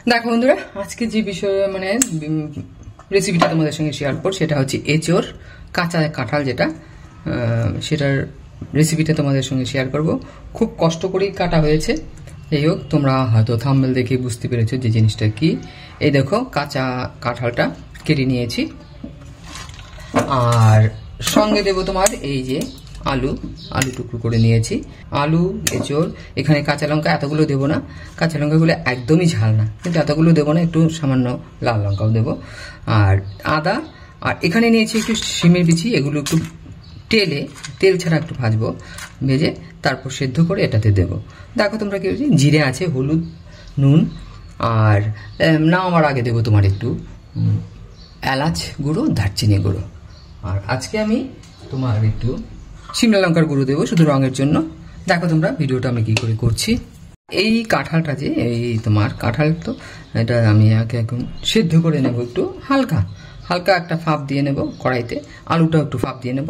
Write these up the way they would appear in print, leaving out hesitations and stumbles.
দেখো বন্ধুরা, আজকে যে বিষয়ে মানে রেসিপিটা তোমাদের সঙ্গে শেয়ার করব সেটা হচ্ছে এঁচোড় কাঁচা কাঁঠাল, যেটা সেটার রেসিপিটা তোমাদের সঙ্গে শেয়ার করব। খুব কষ্ট করেই কাটা হয়েছে। যাই হোক, তোমরা হয়তো থাম্বনেল দেখে বুঝতে পেরেছো যে জিনিসটা কি। এই দেখো, কাঁচা কাঁঠালটা কেটে নিয়েছি, আর সঙ্গে দেবো তোমার এই যে আলু টুকরো করে নিয়েছি। আলু, এঁচোড়, এখানে কাঁচা লঙ্কা এতগুলো দেবো না, কাঁচা লঙ্কাগুলো একদমই ঝাল না, কিন্তু এতগুলো দেবো না, একটু সামান্য লাল লঙ্কাও দেবো। আর আদা, আর এখানে নিয়েছি একটু শিমের বিচি, এগুলো একটু তেল ছাড়া একটু ভাজবো, ভেজে তারপর সেদ্ধ করে এটাতে দেবো। দেখো তোমরা কি বলছি, জিরে আছে, হলুদ, নুন, আর নামার আগে দেবো তোমার একটু এলাচ গুঁড়ো, দারচিনি গুঁড়ো। আর আজকে আমি তোমার একটু শিমলা লঙ্কার গুঁড়ো দেবো শুধু রঙের জন্য। দেখো তোমরা ভিডিওটা আমি কি করে করছি। এই কাঁঠালটা যে এই তোমার কাঁঠাল, তো এটা আমি এখন সেদ্ধ করে নেব, একটু হালকা একটা ফাঁপ দিয়ে নেব কড়াইতে। আলুটাও একটু ফাঁপ দিয়ে নেব,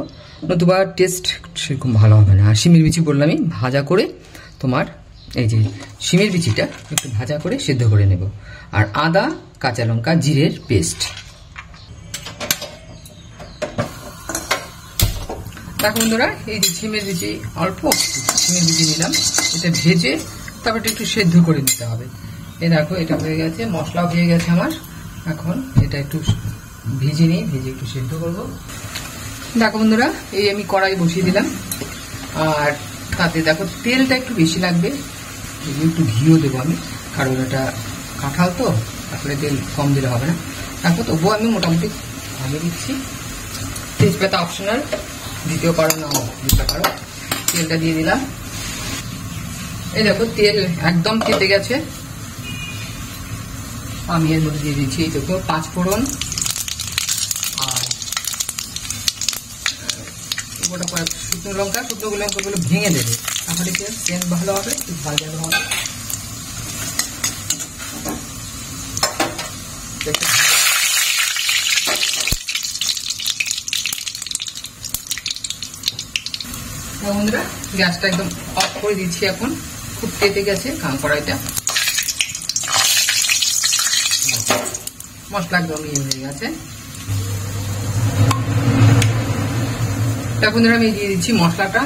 নতুবা টেস্ট সেরকম ভালো হবে না। আর শিমের বিচি বললামই ভাজা করে, তোমার এই যে শিমের বিচিটা একটু ভাজা করে সেদ্ধ করে নেব। আর আদা, কাঁচা লঙ্কা, জিরের পেস্ট। দেখো বন্ধুরা, এই যে শিমের বিচি, অল্প শিমের বিচি নিলাম, এটা ভেজে তারপর একটু সেদ্ধ করে নিতে হবে। এই দেখো, এটা হয়ে গেছে, মশলা হয়ে গেছে আমার। এখন এটা একটু ভেজে নিই, ভেজে একটু সেদ্ধ করবো। দেখো বন্ধুরা, এই আমি কড়াই বসিয়ে দিলাম, আর তাতে দেখো তেলটা একটু বেশি লাগবে, একটু ঘিও দেবো আমি, কারণ এটা কাঁঠাল তো, তারপরে তেল কম দিলে হবে না। দেখো তবুও আমি মোটামুটি ভালো দিচ্ছি। তেজপাতা অপশনাল, দিতেও পারো নাও দিতে পারো। তেলটা দিয়ে দিলাম। এই দেখো, তেল একদম কেটে গেছে। আমি এর মধ্যে দিয়ে দিচ্ছি এই দেখো 5 ফোড়ন, আর গোটা কয়েক শুকনো লঙ্কাগুলো ভেঙে দেবে, তাহলে কি সেন্ট ভালো হবে, খুব ভালো হবে। বন্ধুরা, গ্যাসটা একদম অফ করে দিচ্ছি এখন, খুব কেটে গেছে কড়াইটা। মশলা একদম ইয়ে হয়ে গেছে। বন্ধুরা, আমি দিয়ে দিচ্ছি মশলাটা।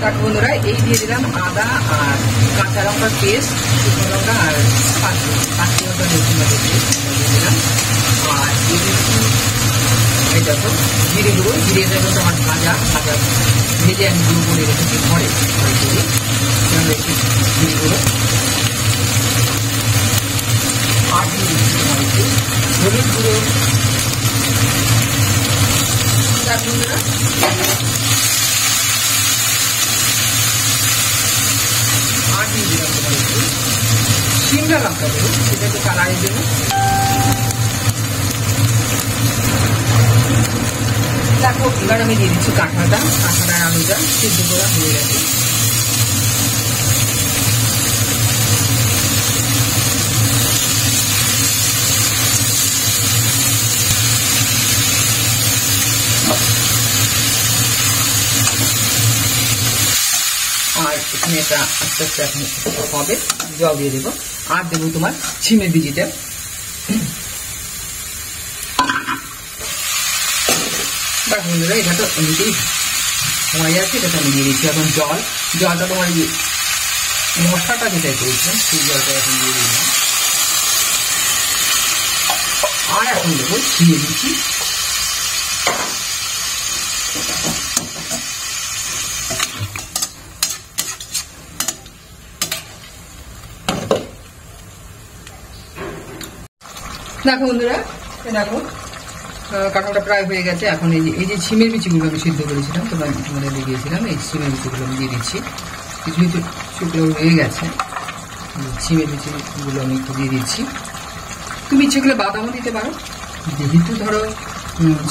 দেখো বন্ধুরা, এই দিয়ে দিলাম আদা আর কাঁচা লঙ্কার পেস্ট, শুকনো লঙ্কা আর পাঁচ লঙ্কা রসুন দিয়ে দিলাম। আর এই দেখো জিরে গুঁড়ো, জিরে দেবো তোমার ভাজা ভেজে আমি গুঁড়ো করে রেখেছি ঘরে, জিরে গুঁড়ো। আর দিয়ে দিচ্ছি তোমার একটু হলুদ গুঁড়ো। দেখো বন্ধুরা, আর দিয়ে দিলাম তোমার একটু শিমলা লঙ্কা দেবো, সেটা একটু কালারের জন্য। দেখো, এবার আমি দিয়ে দিচ্ছি কাঁঠালটা আর আলুটা সিদ্ধ করা হয়ে গেছে। আর এখানে এটা আস্তে আস্তে এখন হবে, জল দিয়ে দেবো। আর দেবো তোমার শিমের বিচিটা। দেখো বন্ধুরা, এটা তো এমনিতেই হয়ে যাচ্ছে, এটাতে আমি দিয়ে দিচ্ছি এখন জলটা তোমার মশলাটা যেটাই করেছিলাম সেই জলটা এখন দিয়ে দিলাম। আর এখন দেবো শিমের বিচি। দেখো বন্ধুরা, দেখো কাঁঠালটা প্রায় হয়ে গেছে। এখন এই যে শিমের বিচিগুলো আমি সিদ্ধ করেছিলাম, তোমাদের দিয়েছিলাম, এই শিমের বিচিগুলো আমি দিয়ে দিচ্ছি। কিছু কিছু শুকনো হয়ে গেছে, শিমের বিচিগুলো আমি একটু দিয়ে দিচ্ছি। তুমি ইচ্ছে করলে বাদামও দিতে পারো, যেহেতু ধরো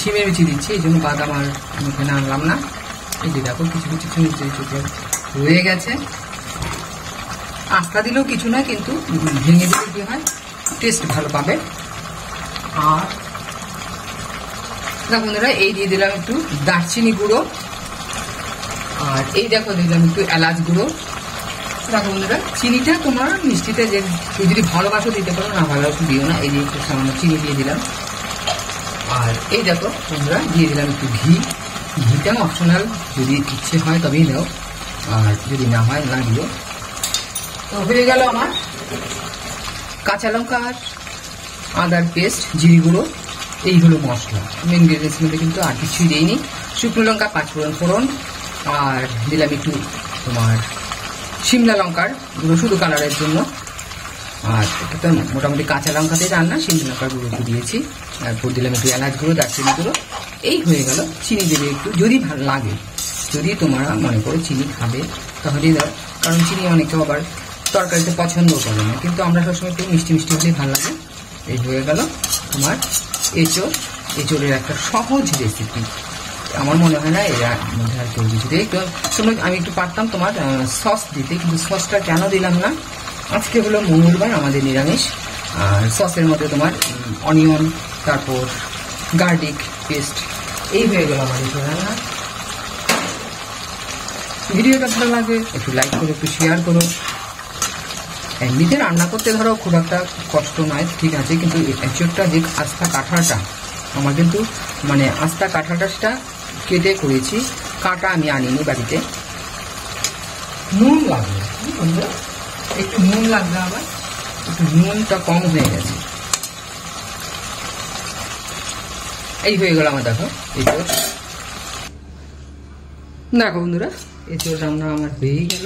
শিমের বিচি দিচ্ছি এই জন্য বাদাম আর এখানে আনলাম না। এই যে দেখো, কিছু কিছু শুকনো হয়ে গেছে। আস্তা দিলেও কিছু না, কিন্তু ভেঙে দিলে কি হয়, টেস্ট ভালো পাবে। আর দেখো বন্ধুরা, এই দিয়ে দিলাম একটু দারচিনি গুঁড়ো, আর এই দেখো দিলাম একটু এলাচ গুঁড়ো। দেখো বন্ধুরা, চিনিটা তোমার মিষ্টিতে যে যদি ভালোবাসো দিতে পারো, না ভালোবাসো দিও না। এই যে একটু সামান্য চিনি দিয়ে দিলাম। আর এই দেখো বন্ধুরা, দিয়ে দিলাম একটু ঘি। ঘিটা অপশনাল, যদি ইচ্ছে হয় তবেই নাও, আর যদি না হয় না দিও। তো হয়ে গেল আমার কাঁচা লঙ্কা আর আদার পেস্ট, জিরে গুঁড়ো, এই হলো মশলা। মেন ইনগ্রেডিয়েন্টস মধ্যে কিন্তু আর কিছুই দিইনি। শুকনো লঙ্কা, পাঁচফোড়ন ফোড়ন, আর দিলাম একটু তোমার শিমলা লঙ্কার গুঁড়ো শুধু কালারের জন্য। আর এটা তো মোটামুটি কাঁচা লঙ্কাতে রান্না, শিমলা লঙ্কার গুঁড়ো একটু দিয়েছি। তারপর দিলাম একটু এলাচ গুঁড়ো, দারচিনি গুঁড়ো। এই হয়ে গেল। চিনি দেবে একটু যদি ভালো লাগে, যদি তোমরা মনে করো চিনি খাবে তাহলেই দাও, কারণ চিনি অনেকে আবার তরকারিতে পছন্দ করে না, কিন্তু আমরা সবসময় একটু মিষ্টি মিষ্টি হলেই ভালো লাগে। এই হয়ে গেল তোমার এঁচোড়। এঁচোড়ের একটা সহজ রেসিপি। আমার মনে হয় না এর মধ্যে আর কেউ কিছু দিয়ে আমি একটু পারতাম তোমার সস দিতে, কিন্তু সসটা কেন দিলাম না। আজকে হলো মঙ্গলবার, আমাদের নিরামিষ। আর সসের মধ্যে তোমার অনিয়ন, তারপর গার্লিক পেস্ট। এই হয়ে গেল আমার এঁচোড় রান্না। ভিডিওটা ভালো লাগে একটু লাইক করো, একটু শেয়ার করো। এমনিতে রান্না করতে ধরো খুব একটা কষ্ট নয়, ঠিক আছে, কিন্তু এঁচোড়টা যে আস্তা কাঁঠাটা, আমার কিন্তু মানে আস্তা কাঁঠাটা সেটা কেটে করেছি, কাঁটা আমি আনিনি বাড়িতে। নুন লাগবে, একটু নুন লাগবে, আবার একটু নুনটা কম হয়ে গেছে। এই হয়ে গেল আমার দেখো এঁচোড়। দেখো বন্ধুরা, এঁচোড় রান্না আমার হয়েই গেল।